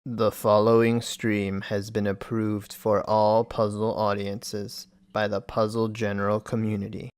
The following stream has been approved for all puzzle audiences by the puzzle general community.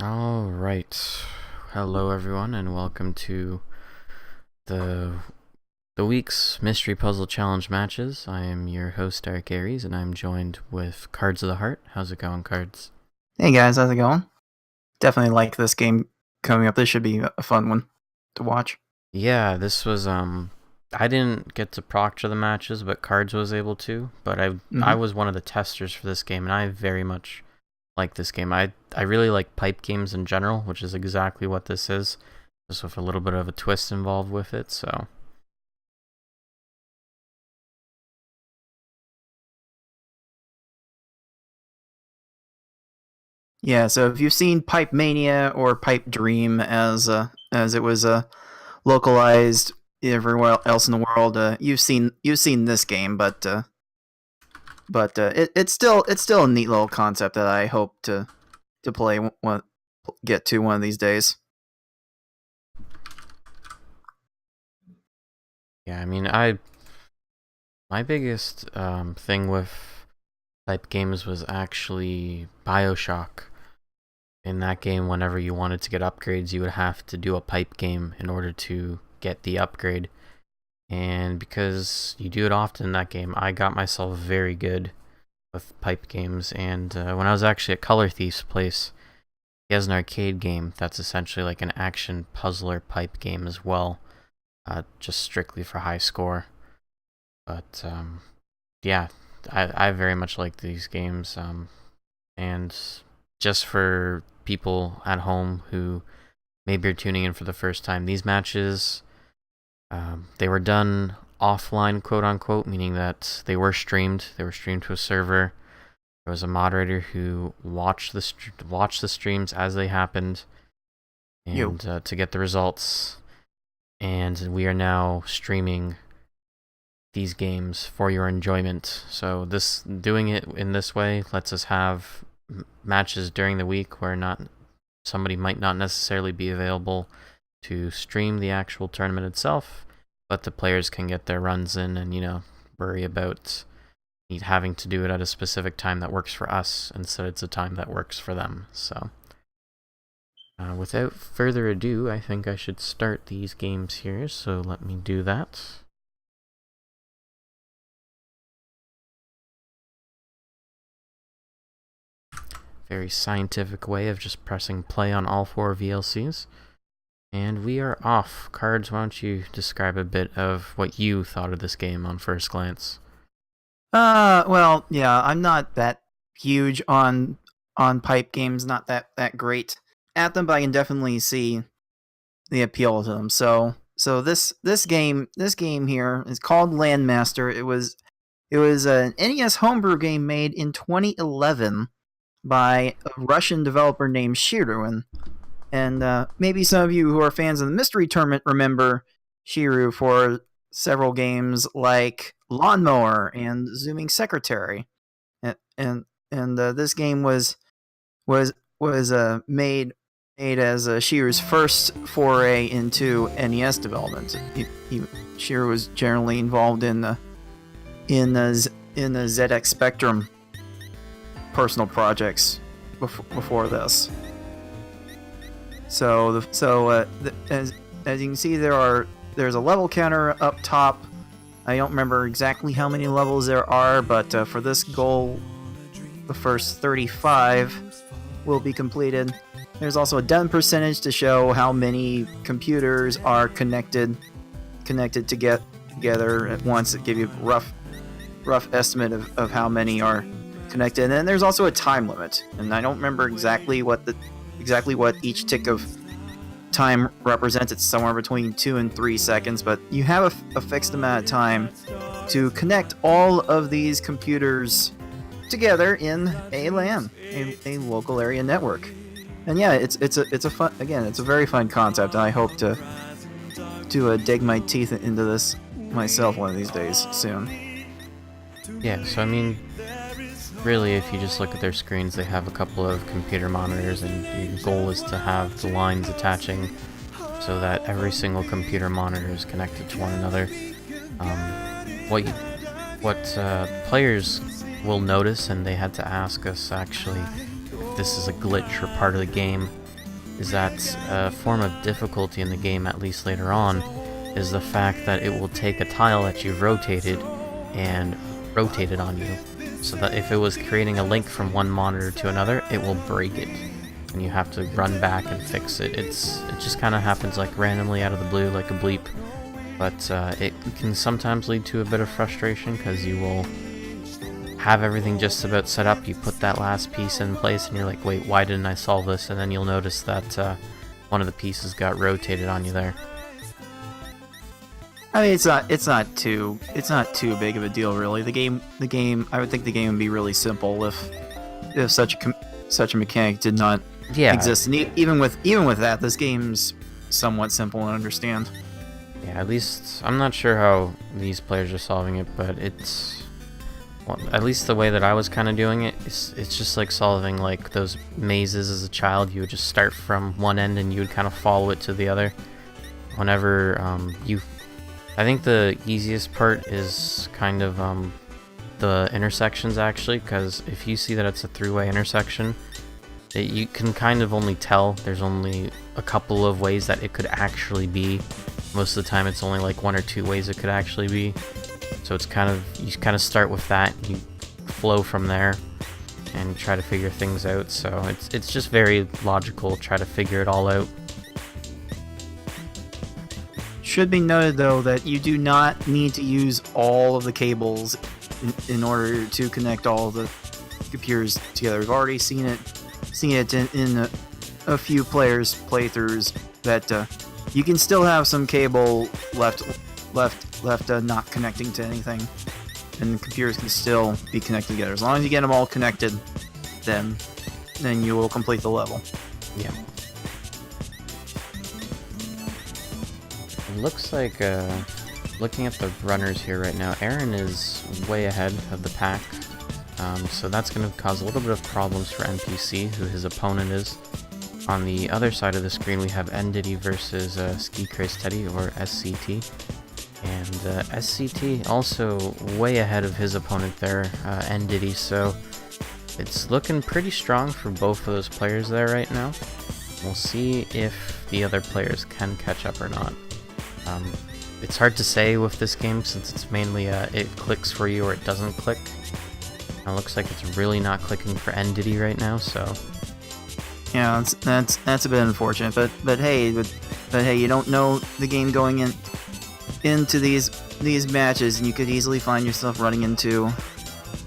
All right. Hello, everyone, and welcome to the week's Mystery Puzzle Challenge matches. I am your host, Eric Aries, and I'm joined with Cards of the Heart. How's it going, Cards? Hey guys, how's it going? Definitely like this game coming up. This should be a fun one to watch. Yeah, this was I didn't get to proctor the matches, but Cards was able to. But I was one of the testers for this game, and I very much like this game. I really like pipe games in general, which is exactly what this is, just with a little bit of a twist involved with it. So Yeah, so if you've seen Pipe Mania or Pipe Dream as it was localized everywhere else in the world, you've seen this game, but it's still a neat little concept that I hope to play get to one of these days. yeah, I mean, my biggest thing with type games was actually BioShock. In that game, whenever you wanted to get upgrades, you would have to do a pipe game in order to get the upgrade. And because you do it often in that game, I got myself very good with pipe games. And when I was actually at Color Thief's place, he has an arcade game that's essentially like an action puzzler pipe game as well, just strictly for high score. But yeah, I very much like these games. And just for people at home who maybe are tuning in for the first time, these matches, they were done offline, quote unquote, meaning that they were streamed. They were streamed to a server. There was a moderator who watched the streams as they happened, and to get the results. And we are now streaming these games for your enjoyment. So doing it in this way lets us have matches during the week where somebody might not necessarily be available to stream the actual tournament itself, but the players can get their runs in and worry about having to do it at a specific time that works for us instead it's a time that works for them. So without further ado, I think I should start these games here, so let me do that. Very scientific way of just pressing play on all 4 VLCs. And we are off. Cards, why don't you describe a bit of what you thought of this game on first glance? Well, yeah, I'm not that huge on pipe games, not that great at them, but I can definitely see the appeal to them. So this game here is called Lan Master. It was an NES homebrew game made in 2011 by a Russian developer named Shiru, and maybe some of you who are fans of the Mystery Tournament remember Shiru for several games like Lawnmower and Zooming Secretary, and this game was made as Shiru's first foray into NES development. Shiru was generally involved in in the ZX Spectrum personal projects before this. So as you can see, there's a level counter up top. I don't remember exactly how many levels there are, but for this goal, the first 35 will be completed. There's also a done percentage to show how many computers are connected to get together at once. It gives you a rough estimate of how many are connected. And then there's also a time limit, and I don't remember exactly what each tick of time represents. It's somewhere between 2 and 3 seconds, but you have a fixed amount of time to connect all of these computers together in a LAN, a local area network. And yeah, it's a fun, again, it's a very fun concept. I hope to dig my teeth into this myself one of these days soon. Yeah, so I mean, really, if you just look at their screens, they have a couple of computer monitors, and your goal is to have the lines attaching so that every single computer monitor is connected to one another. What players will notice, and they had to ask us actually if this is a glitch or part of the game, is that a form of difficulty in the game, at least later on, is the fact that it will take a tile that you've rotated and rotate it on you. So that if it was creating a link from one monitor to another, it will break it, and you have to run back and fix it. It just kind of happens like randomly out of the blue, like a bleep, but it can sometimes lead to a bit of frustration because you will have everything just about set up, you put that last piece in place, and you're like, wait, why didn't I solve this? And then you'll notice that one of the pieces got rotated on you there. I mean, it's not too big of a deal, really. The game, I would think the game would be really simple if such a mechanic did not exist. And even with that, this game's somewhat simple to understand. Yeah, at least I'm not sure how these players are solving it, but at least the way that I was kind of doing it, it's just like solving like those mazes as a child. You would just start from one end and you would kind of follow it to the other. Whenever I think the easiest part is kind of the intersections, actually, because if you see that it's a three-way intersection, you can kind of only tell there's only a couple of ways that it could actually be. Most of the time it's only like 1 or 2 ways it could actually be. So it's you kind of start with that, you flow from there, and try to figure things out. So it's just very logical, try to figure it all out. Should be noted, though, that you do not need to use all of the cables in order to connect all of the computers together. We've already seen it in a few players' playthroughs that you can still have some cable left not connecting to anything, and the computers can still be connected together. As long as you get them all connected, then you will complete the level. Yeah. It looks like, looking at the runners here right now, Aaron is way ahead of the pack, so that's going to cause a little bit of problems for NPC, who his opponent is. On the other side of the screen, we have ndiddy versus Ski Craze Teddy, or SCT, and SCT also way ahead of his opponent there, ndiddy, so it's looking pretty strong for both of those players there right now. We'll see if the other players can catch up or not. It's hard to say with this game since it's mainly it clicks for you or it doesn't click. It looks like it's really not clicking for ndiddy right now, so yeah, that's a bit unfortunate. But hey, you don't know the game going into these matches, and you could easily find yourself running into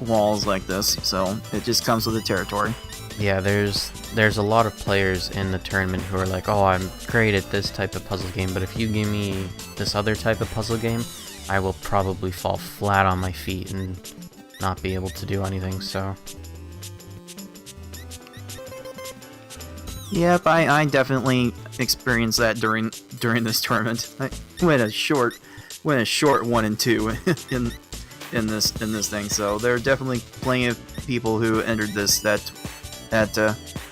walls like this. So it just comes with the territory. Yeah, there's a lot of players in the tournament who are like, oh, I'm great at this type of puzzle game, but if you give me this other type of puzzle game, I will probably fall flat on my feet and not be able to do anything, so. Yep, I definitely experienced that during this tournament. I went a short 1 and 2 in this thing, so there are definitely plenty of people who entered this that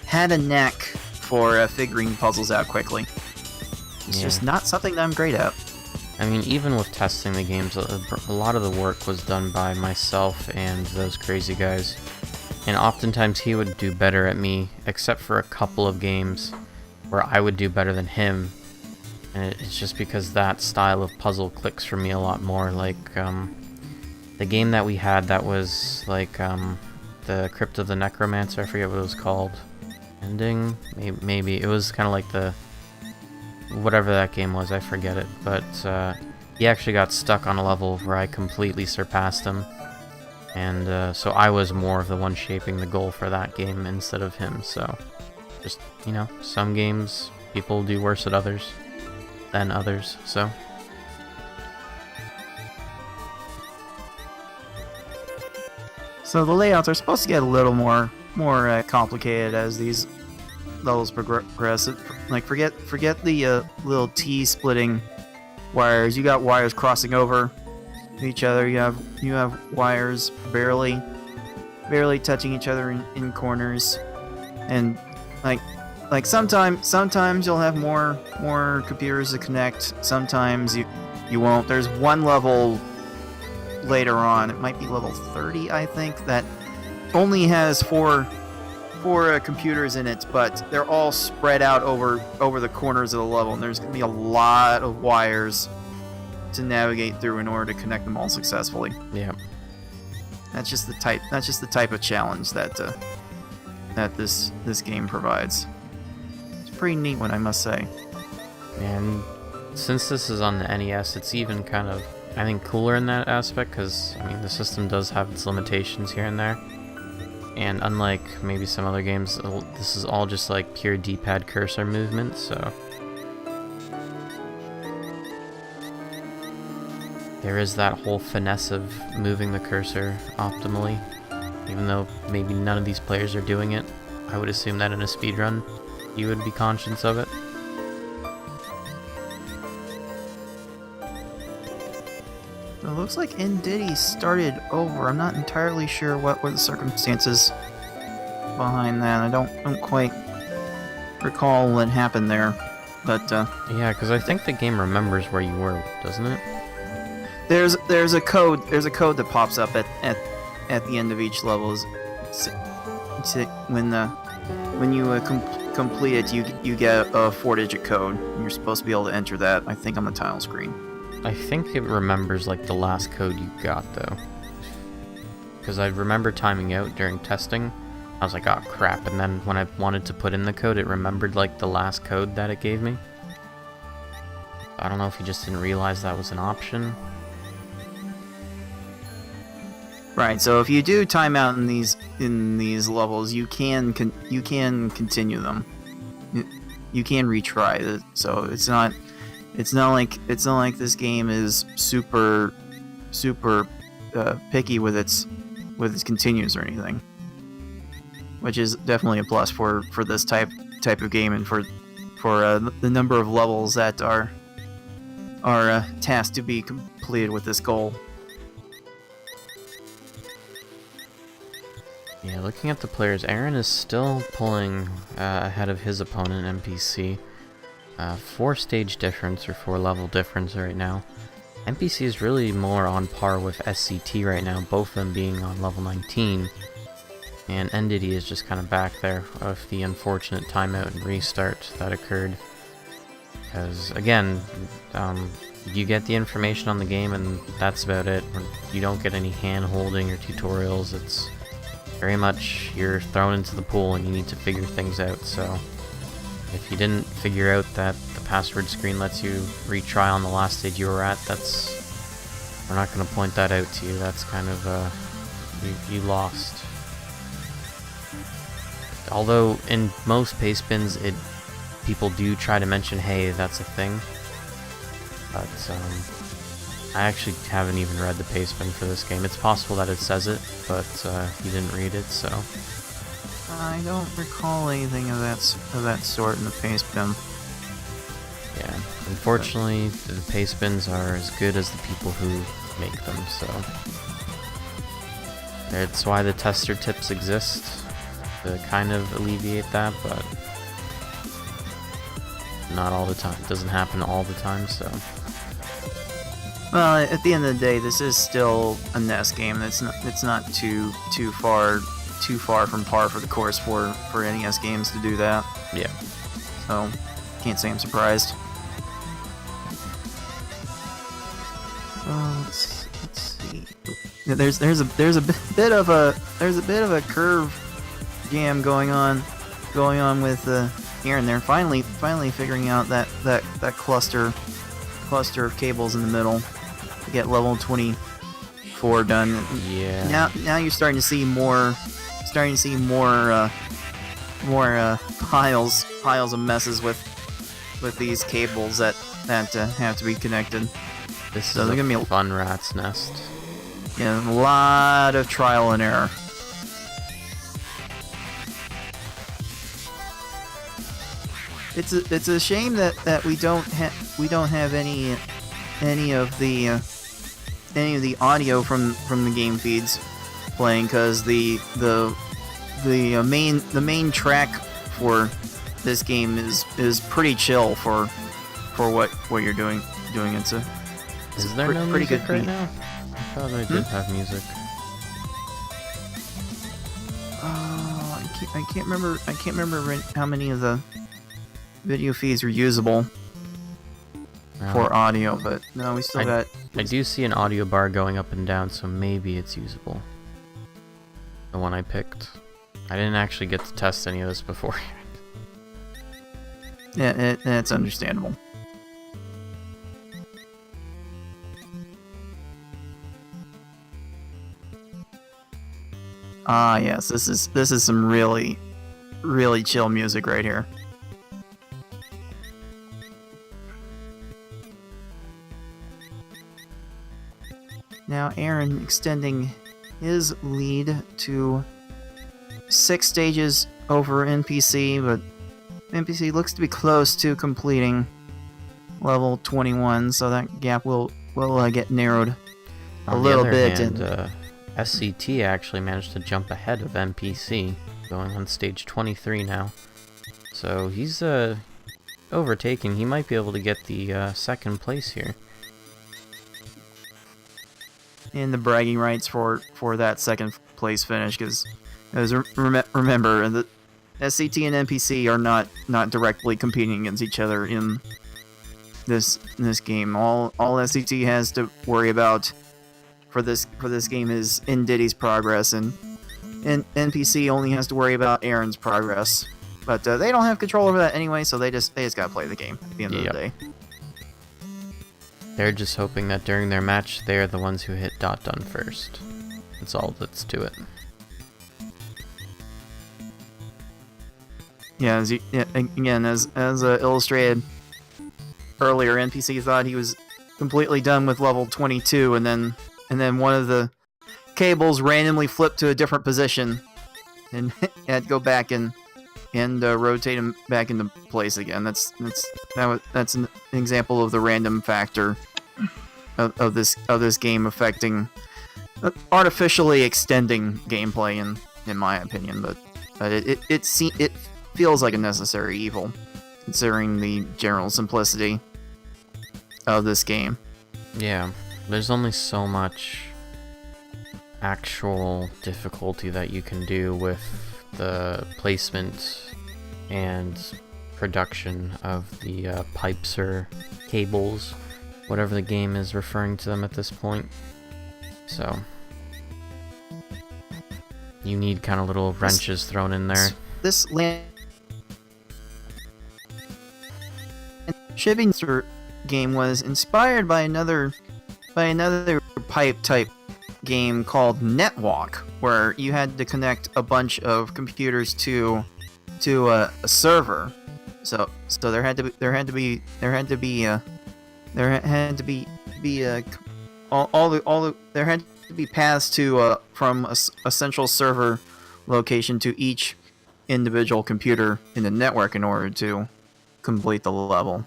had a knack for figuring puzzles out quickly. It's just not something that I'm great at. I mean, even with testing the games, a lot of the work was done by myself and those crazy guys. And oftentimes he would do better at me, except for a couple of games where I would do better than him. And it's just because that style of puzzle clicks for me a lot more. Like, the game that we had that was like, the Crypt of the Necromancer, I forget what it was called. Ending? Maybe. It was kind of like the... whatever that game was, I forget it. But, he actually got stuck on a level where I completely surpassed him. And, so I was more of the one shaping the goal for that game instead of him, so... just, you know, some games, people do worse at others than others, so... So the layouts are supposed to get a little more complicated as these levels progress. Like forget the little T-splitting wires. You got wires crossing over each other. You have wires barely touching each other in corners, and like sometimes you'll have more computers to connect. Sometimes you won't. There's one level later on, it might be level 30, I think, that only has four computers in it, but they're all spread out over the corners of the level, and there's gonna be a lot of wires to navigate through in order to connect them all successfully. Yeah. That's just the type of challenge that this game provides. It's a pretty neat one, I must say. And since this is on the NES, it's even kind of, I think, cooler in that aspect, because, I mean, the system does have its limitations here and there. And unlike maybe some other games, this is all just like pure D-pad cursor movement, so... there is that whole finesse of moving the cursor optimally. Even though maybe none of these players are doing it, I would assume that in a speedrun, you would be conscious of it. It looks like ndiddy started over. I'm not entirely sure what were the circumstances behind that. I don't quite recall what happened there, but yeah, because I think the game remembers where you were, doesn't it? there's a code that pops up at the end of each level. When you complete it, you get a 4-digit code, and you're supposed to be able to enter that, I think, on the tile screen. I think it remembers, like, the last code you got, though. Because I remember timing out during testing. I was like, oh, crap. And then when I wanted to put in the code, it remembered, like, the last code that it gave me. I don't know if you just didn't realize that was an option. Right, so if you do time out in these levels, you can continue them. You can retry it. So it's not like this game is super picky with its continues or anything, which is definitely a plus for this type of game, and for the number of levels that are tasked to be completed with this goal. Yeah, looking at the players, Aaron is still pulling ahead of his opponent, NPC. 4-stage difference, or 4-level difference right now. NPC is really more on par with SCT right now, both of them being on level 19. And ndiddy is just kind of back there with the unfortunate timeout and restart that occurred. Because, again, you get the information on the game and that's about it. You don't get any hand-holding or tutorials. It's very much you're thrown into the pool and you need to figure things out. So if you didn't figure out that the password screen lets you retry on the last stage you were at, we're not going to point that out to you. That's kind of you lost. Although in most paste bins, people do try to mention, hey, that's a thing. But I actually haven't even read the paste bin for this game. It's possible that it says it, but you didn't read it, so. I don't recall anything of that sort in the paste bin. Yeah, unfortunately, the paste bins are as good as the people who make them, so. That's why the tester tips exist, to kind of alleviate that, but not all the time. It doesn't happen all the time, so. Well, at the end of the day, this is still a NES game. It's not too far from par for the course for NES games to do that. Yeah. So can't say I'm surprised. Let's see. Yeah, there's a bit of a curve jam going on with Aaron there. Finally figuring out that cluster of cables in the middle to get level 24 done. Yeah. Now you're starting to see more piles of messes with these cables that have to be connected. This So is they're a gonna be fun rat's nest. a lot of trial and error. It's a shame that we don't have any of the audio from the game feeds playing, because the main track for this game is pretty chill for what you're doing. It's Is there no pretty music good right beat. now? I thought I did have music. I can't remember how many of the video feeds are usable for audio, but no, we still got. I do see an audio bar going up and down, so maybe it's usable. The one I picked. I didn't actually get to test any of this before. Yeah, it's understandable. Ah, yes, this is some really chill music right here. Now Aaron extending his lead to 6 stages over NPC, but NPC looks to be close to completing level 21, so that gap will get narrowed a little bit. SCT actually managed to jump ahead of NPC, going on stage 23 now. So he's overtaking. He might be able to get the second place here. In the bragging rights for that second place finish, because remember the SCT and NPC are not directly competing against each other in this game. All SCT has to worry about for this game is ndiddy's progress, and NPC only has to worry about Aaron's progress. But they don't have control over that anyway, so they just gotta play the game at the end of the day. They're just hoping that during their match, they're the ones who hit dot done first. That's all that's to it. Yeah, again, as illustrated earlier, NPC thought he was completely done with level 22, and then one of the cables randomly flipped to a different position, and had to go back and rotate him back into place again. That's an example of the random factor of this game affecting, artificially extending gameplay in my opinion. But it feels like a necessary evil, considering the general simplicity of this game. Yeah, there's only so much actual difficulty that you can do with the placement and production of the pipes or cables, whatever the game is referring to them at this point. So you need kind of little wrenches thrown in there. This Shipping game was inspired by another pipe type game called NetWalk, where you had to connect a bunch of computers to a server. So there had to be paths to from a central server location to each individual computer in the network in order to complete the level.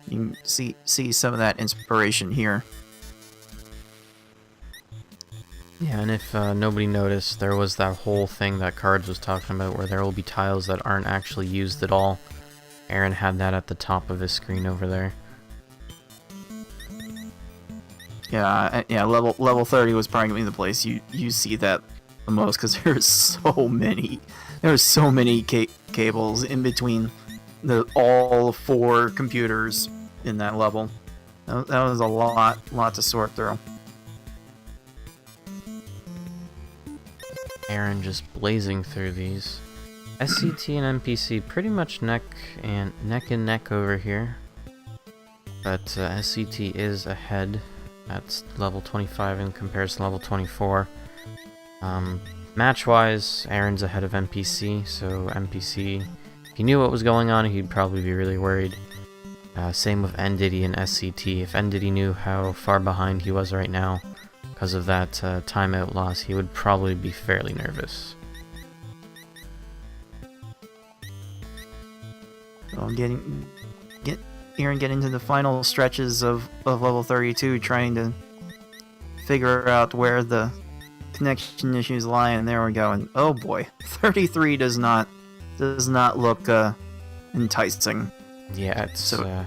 You can see some of that inspiration here. Yeah, and if nobody noticed, there was that whole thing that Cards was talking about where there will be tiles that aren't actually used at all. Aaron had that at the top of his screen over there. Yeah. Level 30 was probably gonna be the place you see that the most, because there's so many. There's so many cables in between all 4 computers in that level. That was a lot to sort through. Aaron just blazing through these. SCT and NPC pretty much neck and neck over here, but SCT is ahead at level 25 in comparison to level 24. Match-wise, Aaron's ahead of NPC, so NPC, if he knew what was going on, he'd probably be really worried. Same with ndiddy and SCT. If ndiddy knew how far behind he was right now because of that timeout loss, he would probably be fairly nervous. So Aaron getting into the final stretches of level 32, trying to figure out where the connection issues lie, and there we go. And oh boy, 33 does not look enticing. Yeah, it's to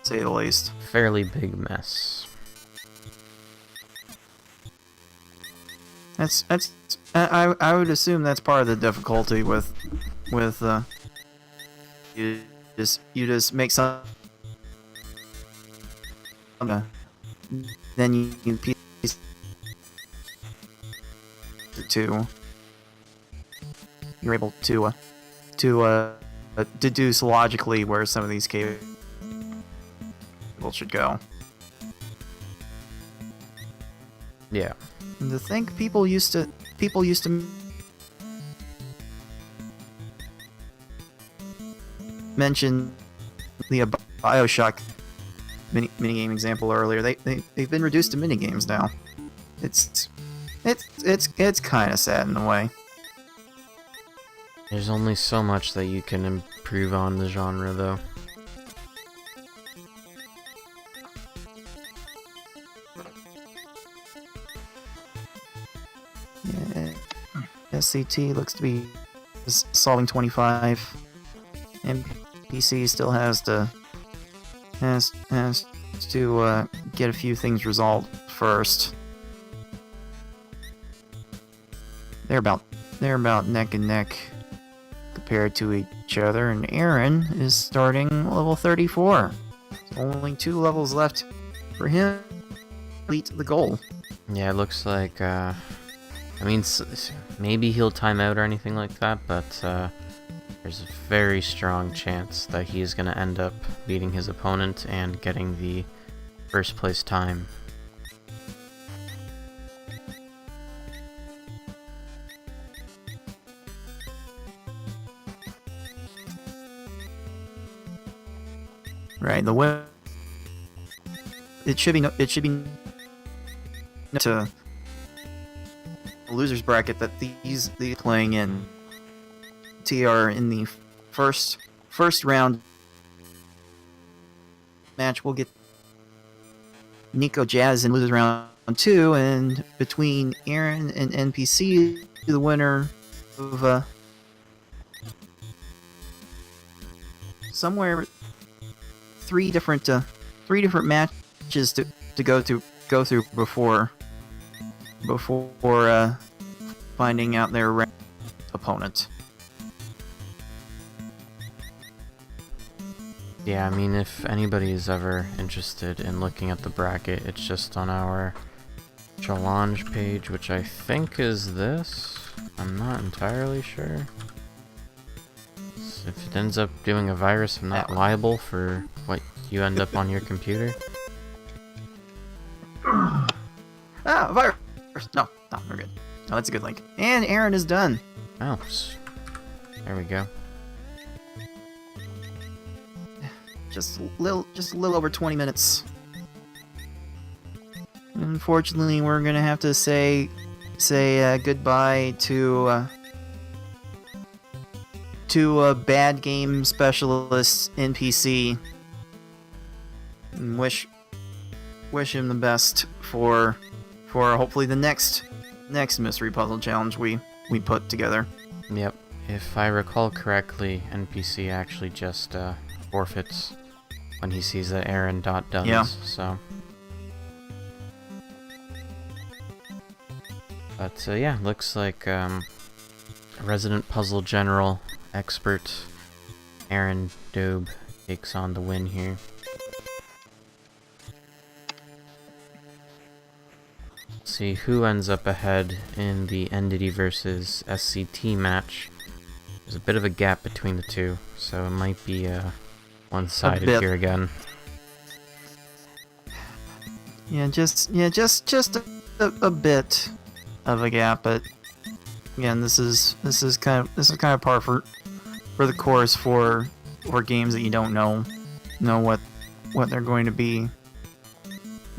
say the least. Fairly big mess. I would assume that's part of the difficulty with you just make some then you piece to you're able to deduce logically where some of these cables should go. Yeah. And to think people used to mention the BioShock minigame example earlier. They've been reduced to minigames now. It's kind of sad in a way. There's only so much that you can improve on the genre, though. Yeah, SCT looks to be solving 25. NPC still has to get a few things resolved first. They're about neck and neck compared to each other, and Aaron is starting level 34. Only 2 levels left for him to complete the goal. Yeah, it looks like, I mean, maybe he'll time out or anything like that, but there's a very strong chance that he is going to end up beating his opponent and getting the first place time. Right, the way it should be to the losers bracket that these playing in TR in the first round match. We'll get Nico Jazz in losers round 2, and between Aaron and NPC, the winner of somewhere 3 different matches to go through before finding out their opponent. Yeah, I mean, if anybody is ever interested in looking at the bracket, it's just on our challenge page, which I think is this. I'm not entirely sure. If it ends up doing a virus, I'm not liable for what you end up on your computer. Virus! No, we're good. No, that's a good link. And Aaron is done. Oh, there we go. Just a little over 20 minutes. Unfortunately, we're gonna have to say goodbye to a bad game specialist NPC, and wish him the best for hopefully the next mystery puzzle challenge we put together. Yep. If I recall correctly, NPC actually just forfeits when he sees that Aaron does. Yeah. So But yeah, looks like resident puzzle general expert aarondobbe takes on the win here. Let's see who ends up ahead in the ndiddy versus SCT match. There's a bit of a gap between the two, so it might be one-sided here again. Yeah, just a bit of a gap, but again, this is kind of par for the course for games that you don't know what they're going to be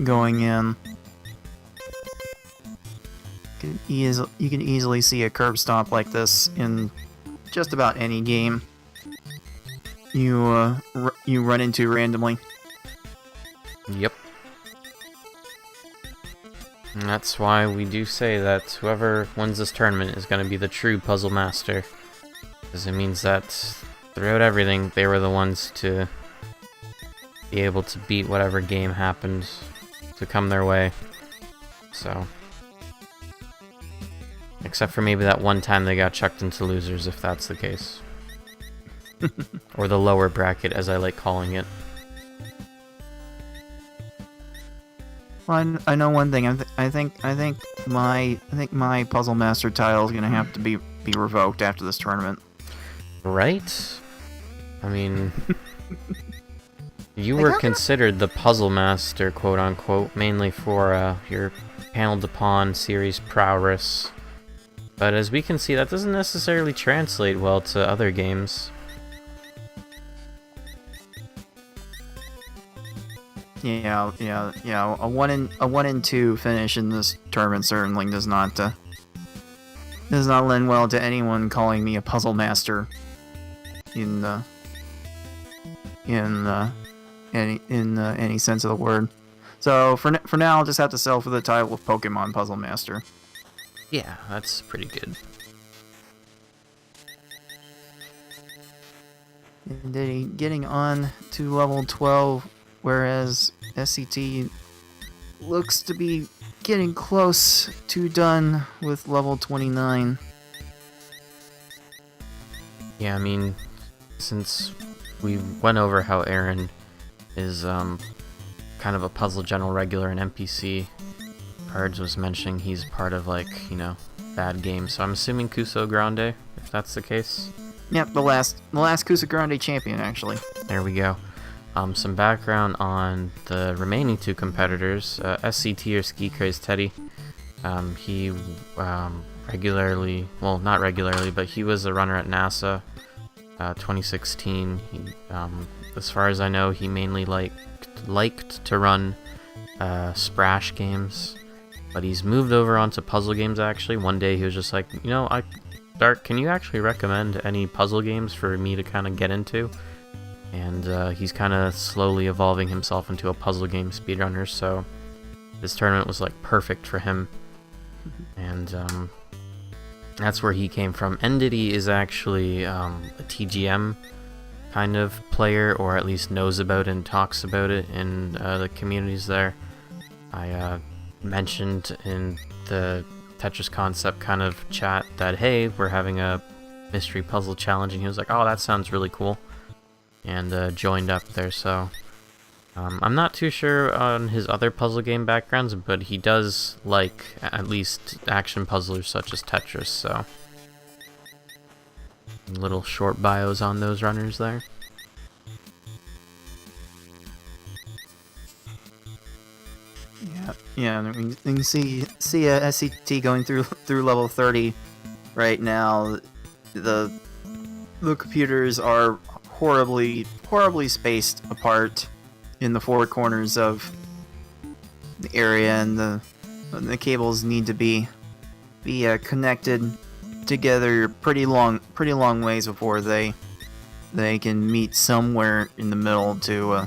going in. You can easily see a curb stomp like this in just about any game you run into randomly. Yep. And that's why we do say that whoever wins this tournament is going to be the true puzzle master. Because it means that throughout everything, they were the ones to be able to beat whatever game happened to come their way. So, except for maybe that one time they got chucked into losers, if that's the case. Or the lower bracket, as I like calling it. Well, I know one thing. I think my puzzle master title is gonna have to be revoked after this tournament. Right? I mean, you were considered the puzzle master, quote unquote, mainly for your panel de pawn series prowess. But as we can see, that doesn't necessarily translate well to other games. Yeah. A 1-2 finish in this tournament certainly does not lend well to anyone calling me a puzzle master in any sense of the word. So for now, I'll just have to settle for the title of Pokemon Puzzle Master. Yeah, that's pretty good. Ndiddy getting on to level 12. Whereas SCT looks to be getting close to done with level 29. Yeah, I mean, since we went over how Aaron is kind of a puzzle general regular in NPC, Cards was mentioning he's part of, like, you know, bad games. So I'm assuming Kuso Grande, if that's the case. Yep, the last Kuso Grande champion, actually. There we go. Some background on the remaining two competitors. SCT or Ski Craze Teddy. He regularly, well, not regularly, but he was a runner at NASA 2016. He, as far as I know, he mainly liked to run Sprash games, but he's moved over onto puzzle games. Actually, one day he was just like, you know, Dark, can you actually recommend any puzzle games for me to kind of get into? And he's kind of slowly evolving himself into a puzzle game speedrunner, so this tournament was like perfect for him. And that's where he came from. ndiddy is actually a TGM kind of player, or at least knows about it and talks about it in the communities there. I mentioned in the Tetris Concept kind of chat that, hey, we're having a mystery puzzle challenge, and he was like, oh, that sounds really cool. And joined up there, so I'm not too sure on his other puzzle game backgrounds, but he does like at least action puzzlers such as Tetris, so little short bios on those runners there. Yeah. You can see SCT going through level 30 right now. The computers are horribly spaced apart in the four corners of the area, and the cables need to be connected together pretty long ways before they can meet somewhere in the middle to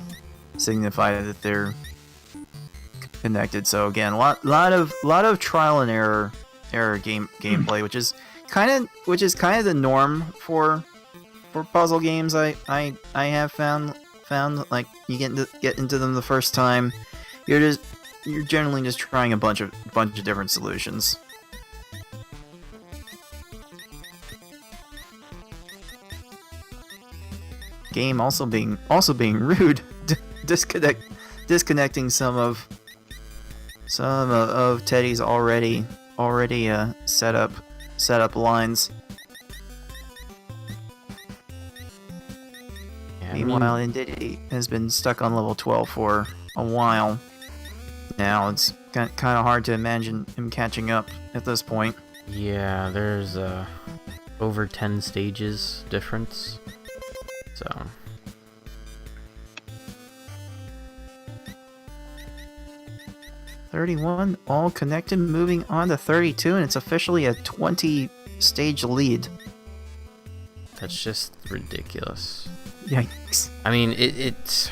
signify that they're connected. So again, a lot of trial and error gameplay, which is kind of the norm for puzzle games. I have found like you get into them the first time, you're generally just trying a bunch of different solutions. game also being rude, disconnecting some of Teddy's already set up lines. Yeah, I Meanwhile, mean, ndiddy has been stuck on level 12 for a while. Now it's kind of hard to imagine him catching up at this point. yeah, there's over 10 stages difference. So 31 all connected, moving on to 32, and it's officially a 20-stage lead. that's just ridiculous. Yikes. I mean, it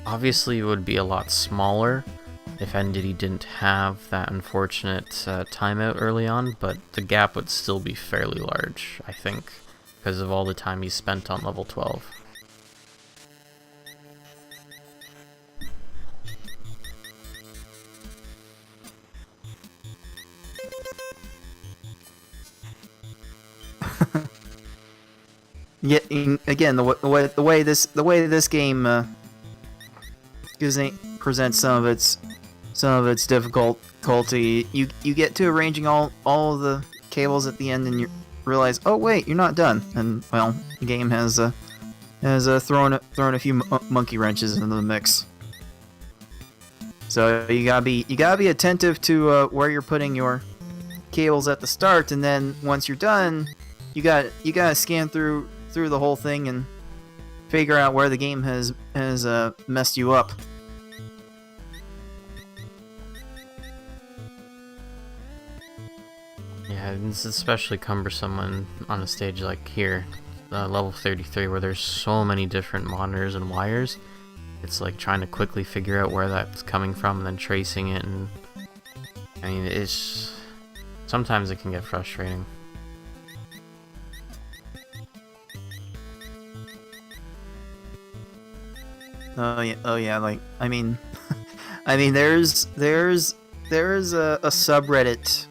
obviously would be a lot smaller if ndiddy didn't have that unfortunate timeout early on, but the gap would still be fairly large, I think, because of all the time he spent on level 12. Yet again, the way this game presents some of its difficulty, you get to arranging all of the cables at the end, and you realize, oh wait, you're not done, and well, the game has thrown a few monkey wrenches into the mix. So you gotta be attentive to where you're putting your cables at the start, and then once you're done, you gotta scan through the whole thing and figure out where the game has messed you up. Yeah, it's especially cumbersome when on a stage like here, level 33, where there's so many different monitors and wires. It's like trying to quickly figure out where that's coming from and then tracing it, and I mean, sometimes it can get frustrating. Oh yeah, like I mean, there's a subreddit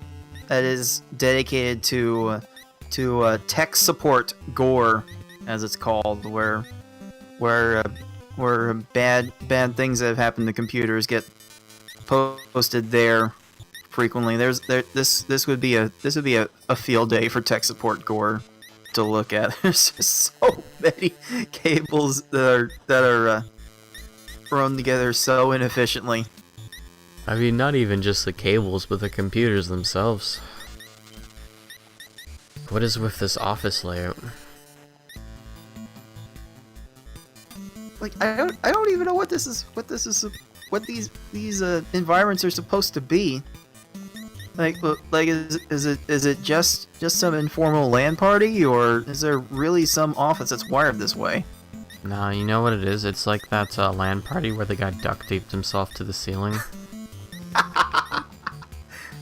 that is dedicated to tech support gore, as it's called, where bad things that have happened to computers get posted there frequently. This would be a field day for tech support gore to look at. There's just so many cables that are thrown together so inefficiently. I mean, not even just the cables, but the computers themselves. What is with this office layout? Like I don't even know what these environments are supposed to be. Like is it just some informal LAN party, or is there really some office that's wired this way? Nah, you know what it is? It's like that LAN party where the guy duct taped himself to the ceiling.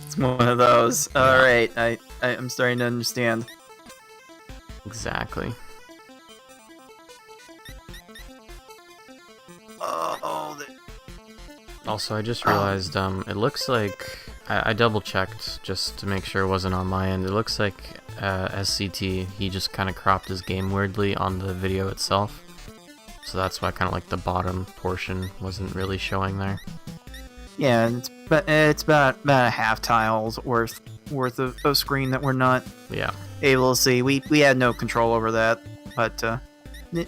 It's one of those. Yeah. Alright, I'm starting to understand. Exactly. Also, I just realized, it looks like, I double checked just to make sure it wasn't on my end. It looks like SCT, he just kind of cropped his game weirdly on the video itself. So that's why kind of like the bottom portion wasn't really showing there. Yeah, it's about a half tile's worth of screen that we're not able to see. We had no control over that, but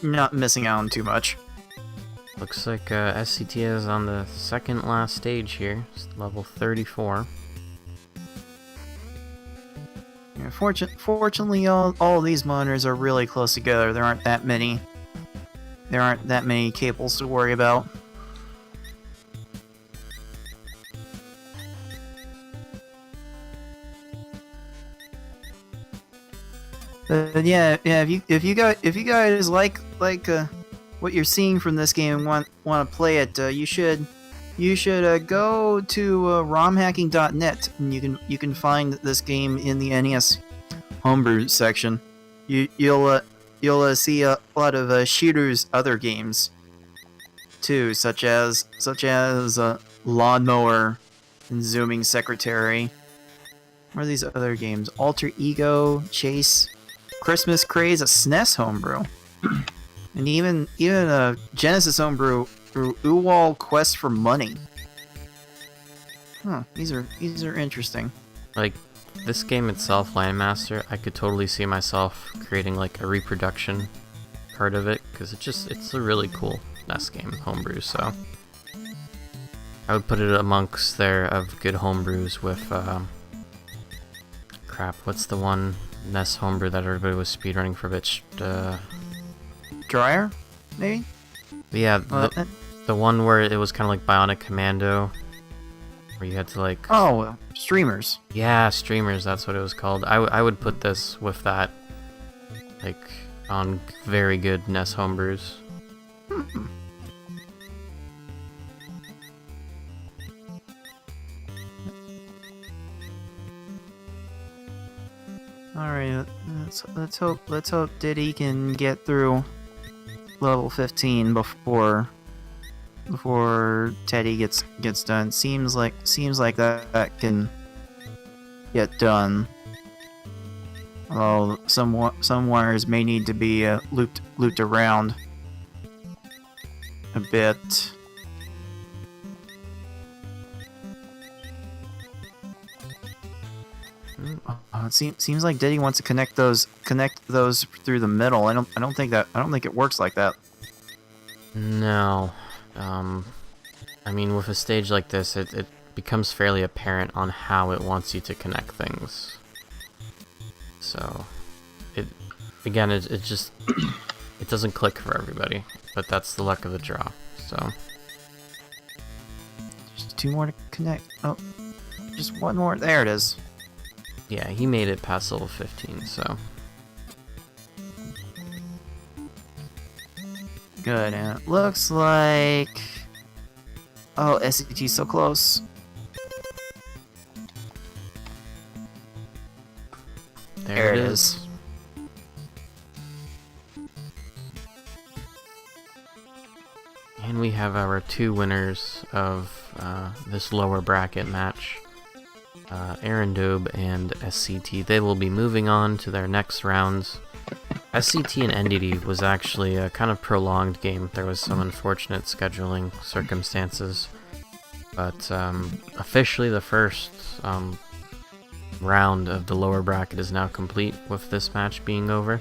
not missing out on too much. Looks like SCT is on the second last stage here, level 34. Yeah, fortunately, all of these monitors are really close together. There aren't that many cables to worry about. Yeah. If you guys like what you're seeing from this game and want to play it, you should go to romhacking.net, and you can find this game in the NES homebrew section. You'll see a lot of Shooter's other games too, such as Lawnmower and Zooming Secretary. What are these other games? Alter Ego, Chase, Christmas Craze, a SNES homebrew, and even a Genesis homebrew through Uwal Quest for Money. Huh, these are interesting. Like, this game itself, Lan Master, I could totally see myself creating like a reproduction part of it, because it's a really cool NES game, homebrew, so I would put it amongst there of good homebrews with, crap, what's the one NES homebrew that everybody was speedrunning for a bit? Dryer, maybe? Yeah, the one where it was kind of like Bionic Commando, where you had to like... Oh, Streamers. Yeah, Streamers, that's what it was called. I would put this with that, like, on very good NES homebrews. Alright, let's hope Diddy can get through level 15 before Teddy gets done. Seems like that can get done. Although some wires may need to be looped around a bit. It seems like Diddy wants to connect those through the middle. I don't think it works like that. No. I mean, with a stage like this, it becomes fairly apparent on how it wants you to connect things. So, it just it doesn't click for everybody, but that's the luck of the draw. So, just 2 more to connect. Oh, just 1 more. There it is. Yeah, he made it past level 15. So. Good, and it looks like... Oh, SCT's so close. There it is. And we have our 2 winners of this lower bracket match. Aarondobbe and SCT. They will be moving on to their next rounds. SCT and ndiddy was actually a kind of prolonged game. There was some unfortunate scheduling circumstances, but officially the first round of the lower bracket is now complete, with this match being over.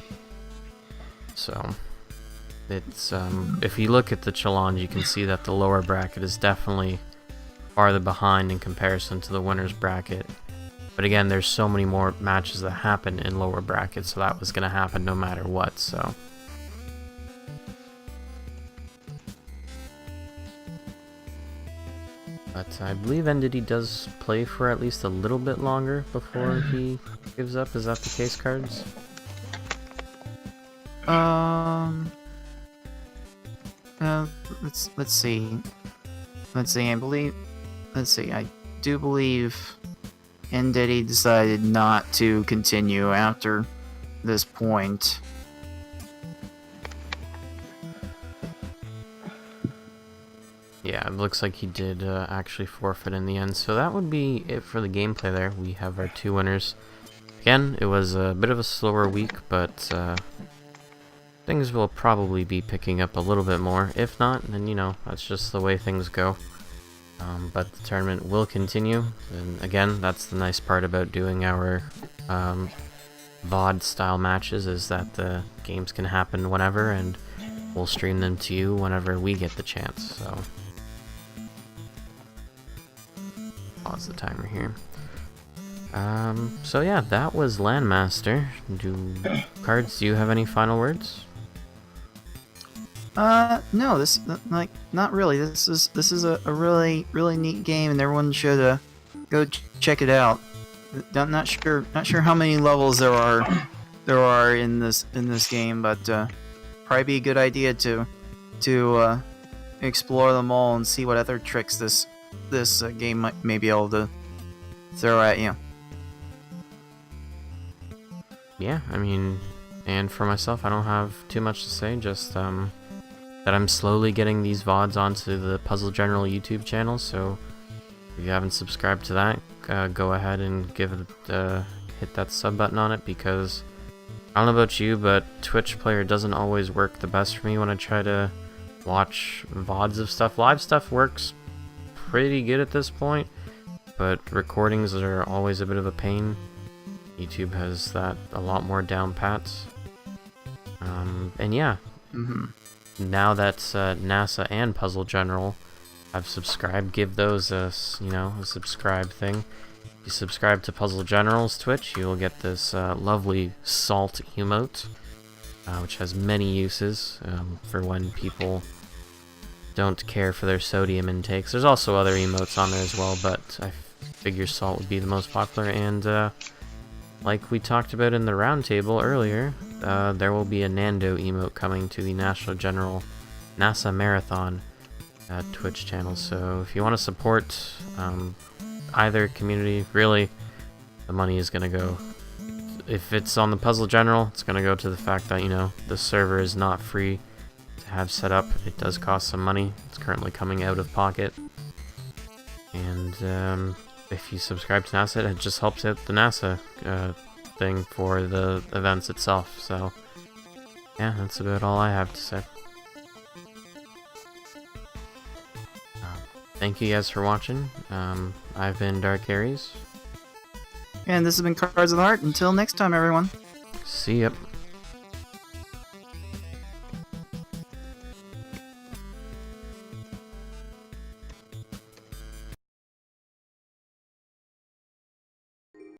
So it's if you look at the challenge, you can see that the lower bracket is definitely farther behind in comparison to the winner's bracket. But again, there's so many more matches that happen in lower brackets, so that was going to happen no matter what, so. But I believe ndiddy does play for at least a little bit longer before he gives up. Is that the case, Cards? Let's see. I do believe ndiddy decided not to continue after this point. Yeah, it looks like he did actually forfeit in the end. So that would be it for the gameplay there. We have our 2 winners. Again, it was a bit of a slower week, but things will probably be picking up a little bit more. If not, then, you know, that's just the way things go. But the tournament will continue, and again, that's the nice part about doing our VOD style matches, is that the games can happen whenever, and we'll stream them to you whenever we get the chance. So pause the timer here. So yeah, that was Lan Master. Cards, do you have any final words? No, not really. This is a really neat game, and everyone should go check it out. I'm not sure how many levels there are in this game, but probably be a good idea to explore them all and see what other tricks this game may be able to throw at you. Yeah, I mean, and for myself, I don't have too much to say, just that I'm slowly getting these VODs onto the Puzzle General YouTube channel, so if you haven't subscribed to that, go ahead and give it hit that sub button on it, because I don't know about you, but Twitch player doesn't always work the best for me when I try to watch VODs of stuff. Live stuff works pretty good at this point, but recordings are always a bit of a pain. YouTube has that a lot more down pats. And yeah, now that NASA and Puzzle General have subscribed, give those a subscribe thing. If you subscribe to Puzzle General's Twitch, you will get this lovely salt emote, which has many uses for when people don't care for their sodium intakes. There's also other emotes on there as well, but I figure salt would be the most popular. And like we talked about in the roundtable earlier, there will be a Nando emote coming to the National General NASA Marathon Twitch channel. So if you want to support either community, really, the money is going to go. If it's on the Puzzle General, it's going to go to the fact that, the server is not free to have set up. It does cost some money. It's currently coming out of pocket. And if you subscribe to NASA, it just helps out the NASA thing for the events itself. So, yeah, that's about all I have to say. Thank you guys for watching. I've been Dark Aries. And this has been Cards of the Heart. Until next time, everyone. See ya.